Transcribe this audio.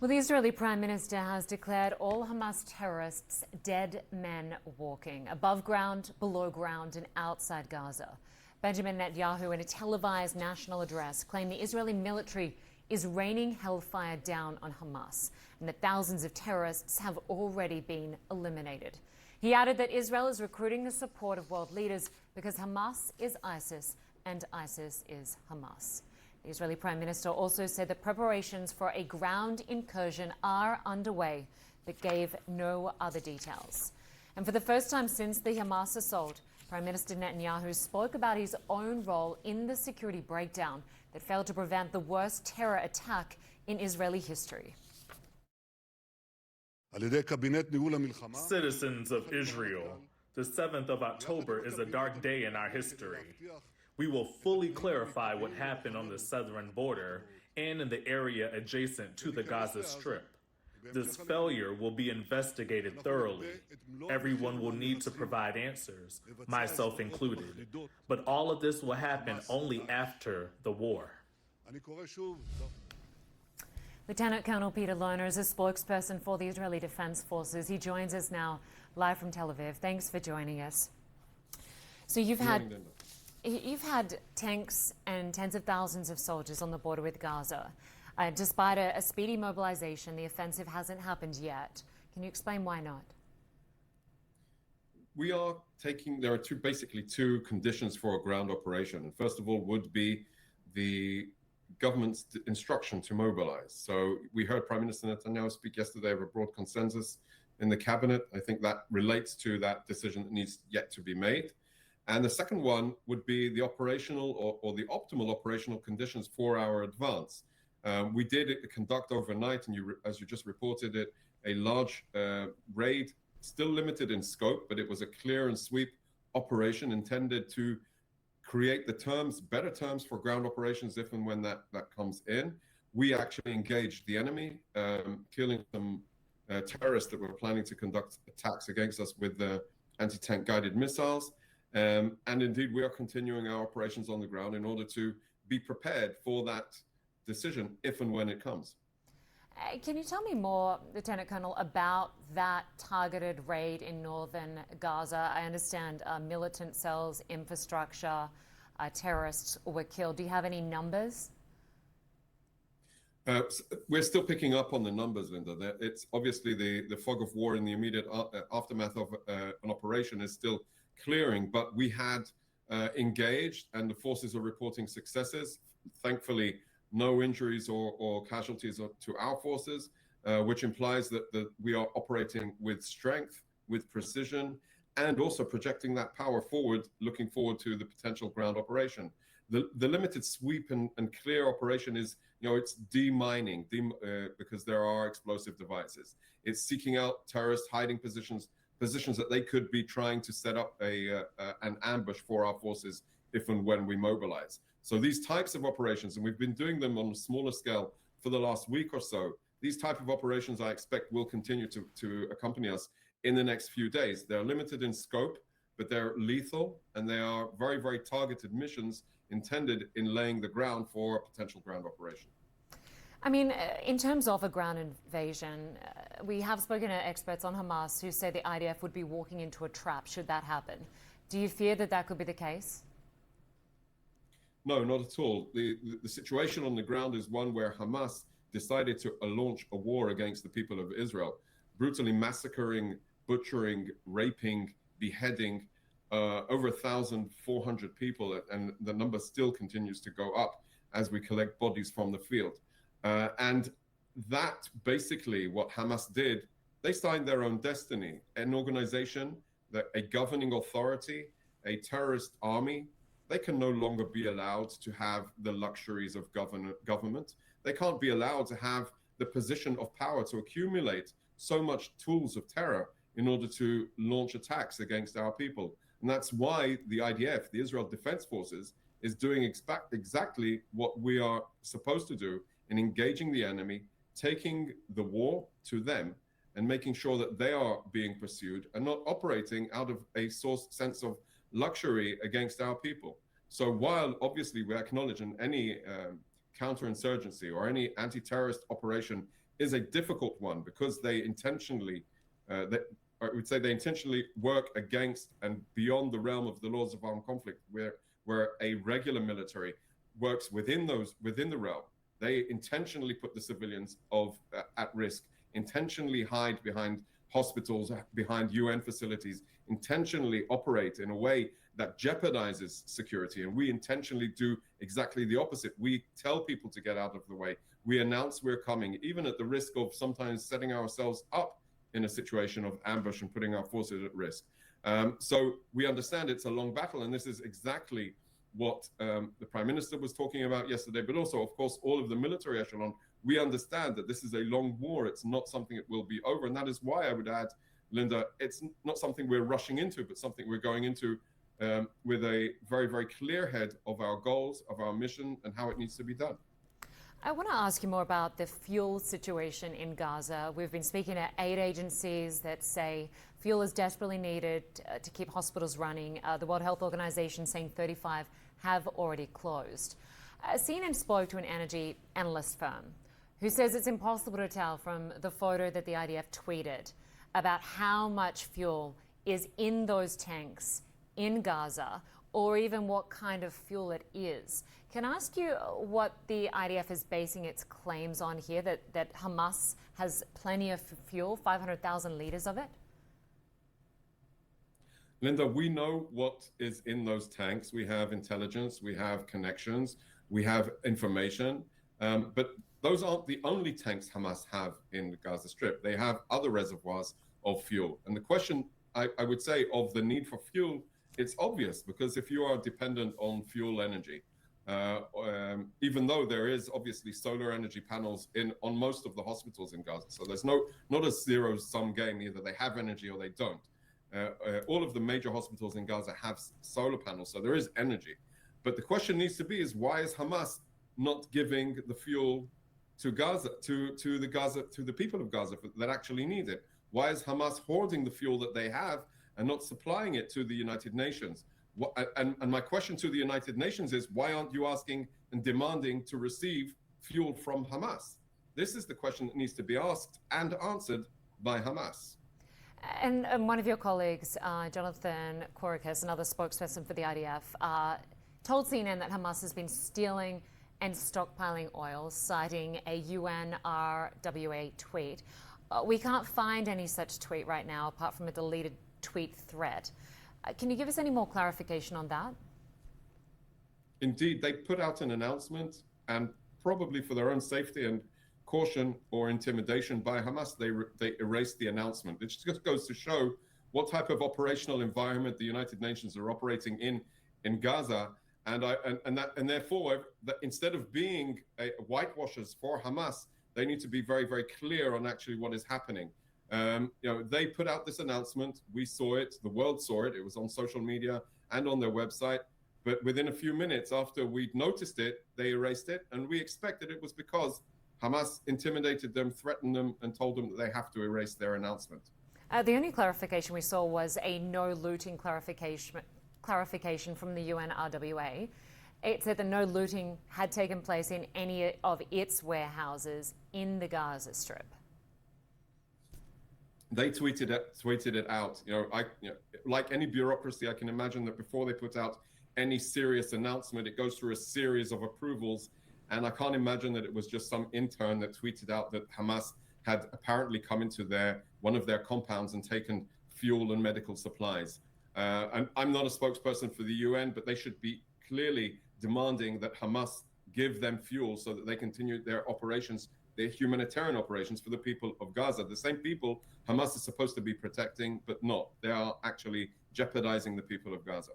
Well, the Israeli Prime Minister has declared all Hamas terrorists dead men walking, above ground, below ground, and outside Gaza. Benjamin Netanyahu, in a televised national address, claimed the Israeli military is raining hellfire down on Hamas and that thousands of terrorists have already been eliminated. He added that Israel is recruiting the support of world leaders because Hamas is ISIS and ISIS is Hamas. The Israeli Prime Minister also said that preparations for a ground incursion are underway, but gave no other details. And for the first time since the Hamas assault, Prime Minister Netanyahu spoke about his own role in the security breakdown that failed to prevent the worst terror attack in Israeli history. Citizens of Israel, the 7th of October is a dark day in our history. We will fully clarify what happened on the southern border and in the area adjacent to the Gaza Strip. This failure will be investigated thoroughly. Everyone will need to provide answers, myself included. But all of this will happen only after the war. Lt Colonel Peter Lerner is a spokesperson for the Israeli Defense Forces. He joins us now live from Tel Aviv. Thanks for joining us. So you've had tanks and tens of thousands of soldiers on the border with Gaza. Despite a speedy mobilization, the offensive hasn't happened yet. Can you explain why not? There are basically two conditions for a ground operation. And first of all would be the government's instruction to mobilize. So we heard Prime Minister Netanyahu speak yesterday of a broad consensus in the cabinet. I think that relates to that decision that needs yet to be made. And the second one would be the operational or the optimal operational conditions for our advance. We did conduct overnight, and as you just reported it, a large raid, still limited in scope, but it was a clear and sweep operation intended to create better terms for ground operations if and when that comes in. We actually engaged the enemy, killing some terrorists that were planning to conduct attacks against us with anti-tank guided missiles. And indeed, we are continuing our operations on the ground in order to be prepared for that decision if and when it comes. Can you tell me more, Lieutenant Colonel, about that targeted raid in northern Gaza? I understand militant cells, infrastructure, terrorists were killed. Do you have any numbers? We're still picking up on the numbers, Linda. It's obviously the fog of war in the immediate aftermath of an operation is still clearing, but we had engaged and the forces are reporting successes. Thankfully, no injuries or casualties to our forces, which implies that we are operating with strength, with precision, and also projecting that power forward, looking forward to the potential ground operation. The limited sweep and clear operation is, it's demining because there are explosive devices. It's seeking out terrorist hiding positions that they could be trying to set up an ambush for our forces if and when we mobilize. So these types of operations, and we've been doing them on a smaller scale for the last week or so, these type of operations I expect will continue to accompany us in the next few days. They're limited in scope, but they're lethal, and they are very, very targeted missions intended in laying the ground for a potential ground operation. I mean, in terms of a ground invasion, we have spoken to experts on Hamas who say the IDF would be walking into a trap should that happen. Do you fear that could be the case? No, not at all. The situation on the ground is one where Hamas decided to launch a war against the people of Israel, brutally massacring, butchering, raping, beheading over 1,400 people, and the number still continues to go up as we collect bodies from the field. And that basically what Hamas did, they signed their own destiny. An organization, a governing authority, a terrorist army, they can no longer be allowed to have the luxuries of government. They can't be allowed to have the position of power to accumulate so much tools of terror in order to launch attacks against our people. And that's why the IDF, the Israel Defense Forces, is doing exactly what we are supposed to do in engaging the enemy, taking the war to them, and making sure that they are being pursued and not operating out of a sense of luxury against our people. So while obviously we acknowledge in any counterinsurgency or any anti-terrorist operation is a difficult one because they intentionally, I would say they intentionally work against and beyond the realm of the laws of armed conflict, where a regular military works within the realm. They intentionally put the civilians at risk, intentionally hide behind hospitals, behind UN facilities, intentionally operate in a way that jeopardizes security. And we intentionally do exactly the opposite. We tell people to get out of the way. We announce we're coming, even at the risk of sometimes setting ourselves up in a situation of ambush and putting our forces at risk. So we understand it's a long battle, and this is exactly what the Prime Minister was talking about yesterday, but also, of course, all of the military echelon. We understand that this is a long war. It's not something that will be over. And that is why I would add, Lynda, it's not something we're rushing into, but something we're going into with a very, very clear head of our goals, of our mission, and how it needs to be done. I want to ask you more about the fuel situation in Gaza. We've been speaking to aid agencies that say fuel is desperately needed to keep hospitals running. The World Health Organization saying 35 have already closed. CNN spoke to an energy analyst firm who says it's impossible to tell from the photo that the IDF tweeted about how much fuel is in those tanks in Gaza, or even what kind of fuel it is. Can I ask you what the IDF is basing its claims on here, that Hamas has plenty of fuel, 500,000 litres of it? Lynda, we know what is in those tanks. We have intelligence, we have connections, we have information, but those aren't the only tanks Hamas have in the Gaza Strip. They have other reservoirs of fuel. And the question, I would say, of the need for fuel, it's obvious, because if you are dependent on fuel energy, even though there is obviously solar energy panels on most of the hospitals in Gaza, so there's not a zero-sum game, either they have energy or they don't. All of the major hospitals in Gaza have solar panels, so there is energy. But the question needs to be is, why is Hamas not giving the fuel to Gaza, to the people of Gaza that actually need it? Why is Hamas hoarding the fuel that they have and not supplying it to the United Nations? And my question to the United Nations is, why aren't you asking and demanding to receive fuel from Hamas? This is the question that needs to be asked and answered by Hamas. And one of your colleagues, Jonathan Coricus, another spokesperson for the IDF, told CNN that Hamas has been stealing and stockpiling oil, citing a UNRWA tweet. We can't find any such tweet right now, apart from a deleted tweet thread. Can you give us any more clarification on that? Indeed, they put out an announcement, and probably for their own safety and caution or intimidation by Hamas, they erased the announcement. It just goes to show what type of operational environment the United Nations are operating in Gaza, and therefore, instead of being whitewashers for Hamas, they need to be very, very clear on actually what is happening. They put out this announcement. We saw it. The world saw it. It was on social media and on their website. But within a few minutes after we'd noticed it, they erased it. And we expected it was because Hamas intimidated them, threatened them, and told them that they have to erase their announcement. The only clarification we saw was a no looting clarification from the UNRWA. It said that no looting had taken place in any of its warehouses in the Gaza Strip. They tweeted it out. Like any bureaucracy, I can imagine that before they put out any serious announcement, it goes through a series of approvals. And I can't imagine that it was just some intern that tweeted out that Hamas had apparently come into one of their compounds and taken fuel and medical supplies. And I'm not a spokesperson for the UN, but they should be clearly demanding that Hamas give them fuel so that they continue their operations, their humanitarian operations for the people of Gaza. The same people Hamas is supposed to be protecting, but not. They are actually jeopardizing the people of Gaza.